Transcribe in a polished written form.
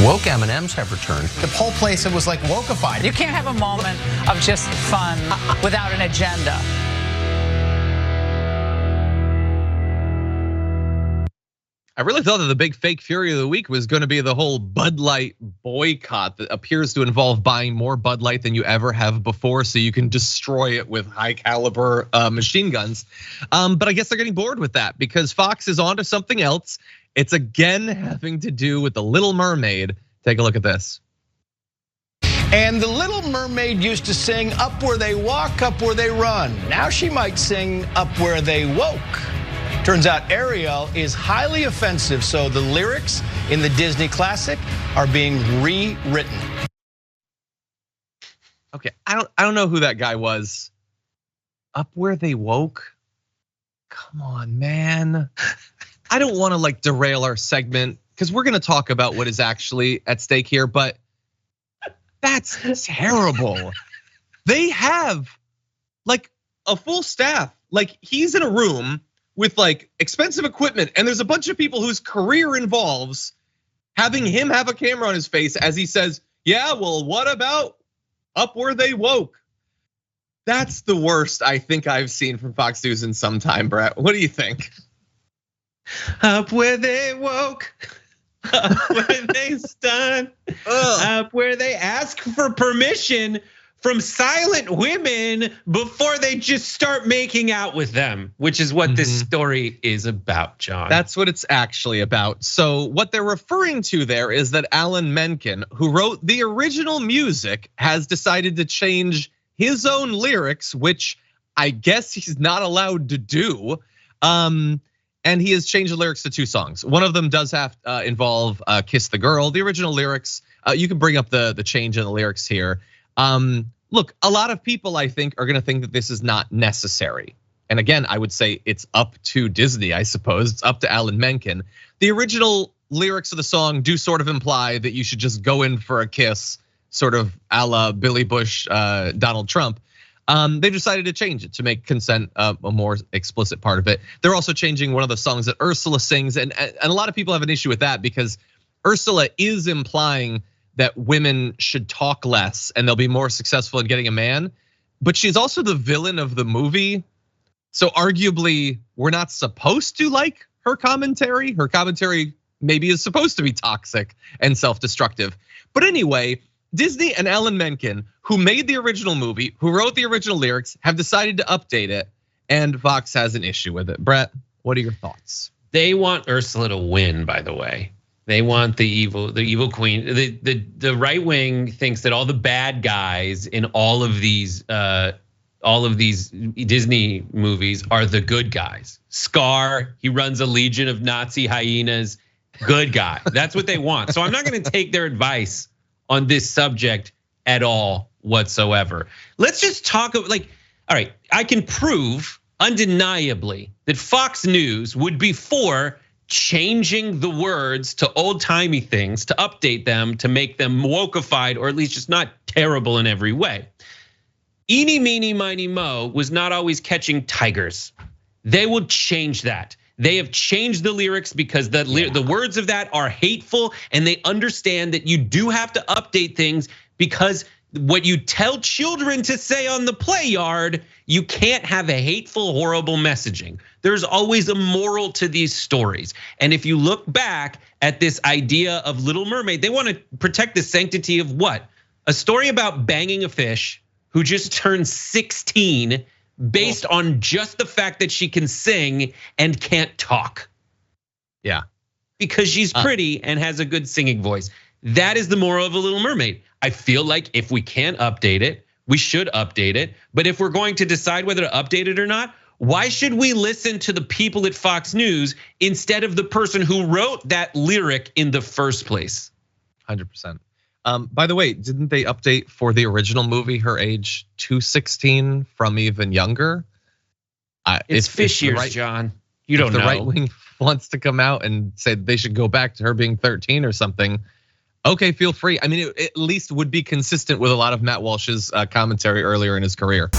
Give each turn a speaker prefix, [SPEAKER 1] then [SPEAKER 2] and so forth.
[SPEAKER 1] Woke M&Ms have returned.
[SPEAKER 2] The whole place, it was like wokeified.
[SPEAKER 3] You can't have a moment of just fun without an agenda.
[SPEAKER 4] I really thought that the big fake fury of the week was going to be the whole Bud Light boycott that appears to involve buying more Bud Light than you ever have before so you can destroy it with high caliber machine guns. But I guess they're getting bored with that because Fox is on to something else. It's again having to do with the Little Mermaid. Take a look at this.
[SPEAKER 2] And the Little Mermaid used to sing up where they walk, up where they run. Now she might sing up where they woke. Turns out Ariel is highly offensive, so the lyrics in the Disney classic are being rewritten.
[SPEAKER 4] Okay, I don't know who that guy was. Up where they woke? Come on, man. I don't want to like derail our segment because we're going to talk about what is actually at stake here, but that's terrible. They have like a full staff. Like he's in a room with like expensive equipment and there's a bunch of people whose career involves having him have a camera on his face as he says, yeah, well, what about up where they woke? That's the worst I think I've seen from Fox News in some time, Brett. What do you think?
[SPEAKER 5] Up where they woke, up where they stunned, up where they ask for permission from silent women before they just start making out with them, which is what this story is about, John.
[SPEAKER 4] That's what it's actually about. So what they're referring to there is that Alan Menkin, who wrote the original music, has decided to change his own lyrics, which I guess he's not allowed to do. And he has changed the lyrics to 2 songs. One of them does have involve "Kiss the Girl." The original lyrics, you can bring up the change in the lyrics here. Look, a lot of people I think are gonna think that this is not necessary. And again, I would say it's up to Disney, I suppose. It's up to Alan Menkin. The original lyrics of the song do sort of imply that you should just go in for a kiss, sort of a la Billy Bush, Donald Trump. They've decided to change it to make consent a more explicit part of it. They're also changing one of the songs that Ursula sings, and a lot of people have an issue with that because Ursula is implying that women should talk less and they'll be more successful in getting a man. But she's also the villain of the movie. So arguably, we're not supposed to like her commentary. Her commentary maybe is supposed to be toxic and self-destructive. But anyway, Disney and Alan Menkin, who made the original movie, who wrote the original lyrics, have decided to update it. And Fox has an issue with it. Brett, what are your thoughts?
[SPEAKER 5] They want Ursula to win, by the way. They want the evil queen. The right wing thinks that all the bad guys in all of these Disney movies are the good guys. Scar, he runs a legion of Nazi hyenas, good guy. That's what they want. So I'm not going to take their advice on this subject at all whatsoever. Let's just talk like, all right, I can prove undeniably that Fox News would be for changing the words to old-timey things, to update them, to make them wokeified, or at least just not terrible in every way. Eeny, meeny, miny, mo was not always catching tigers. They will change that. They have changed the lyrics because the words of that are hateful, and they understand that you do have to update things because what you tell children to say on the play yard, you can't have a hateful, horrible messaging. There's always a moral to these stories. And if you look back at this idea of Little Mermaid, they want to protect the sanctity of what? A story about banging a fish who just turned 16 based on just the fact that she can sing and can't talk.
[SPEAKER 4] Yeah.
[SPEAKER 5] Because she's pretty and has a good singing voice. That is the moral of a Little Mermaid. I feel like if we can update it, we should update it. But if we're going to decide whether to update it or not, why should we listen to the people at Fox News instead of the person who wrote that lyric in the first place?
[SPEAKER 4] 100%. By the way, didn't they update for the original movie her age to 16 from even younger?
[SPEAKER 5] It's fish years, John. You don't know.
[SPEAKER 4] If the right wing wants to come out and say they should go back to her being 13 or something, okay, feel free. I mean, it at least would be consistent with a lot of Matt Walsh's commentary earlier in his career.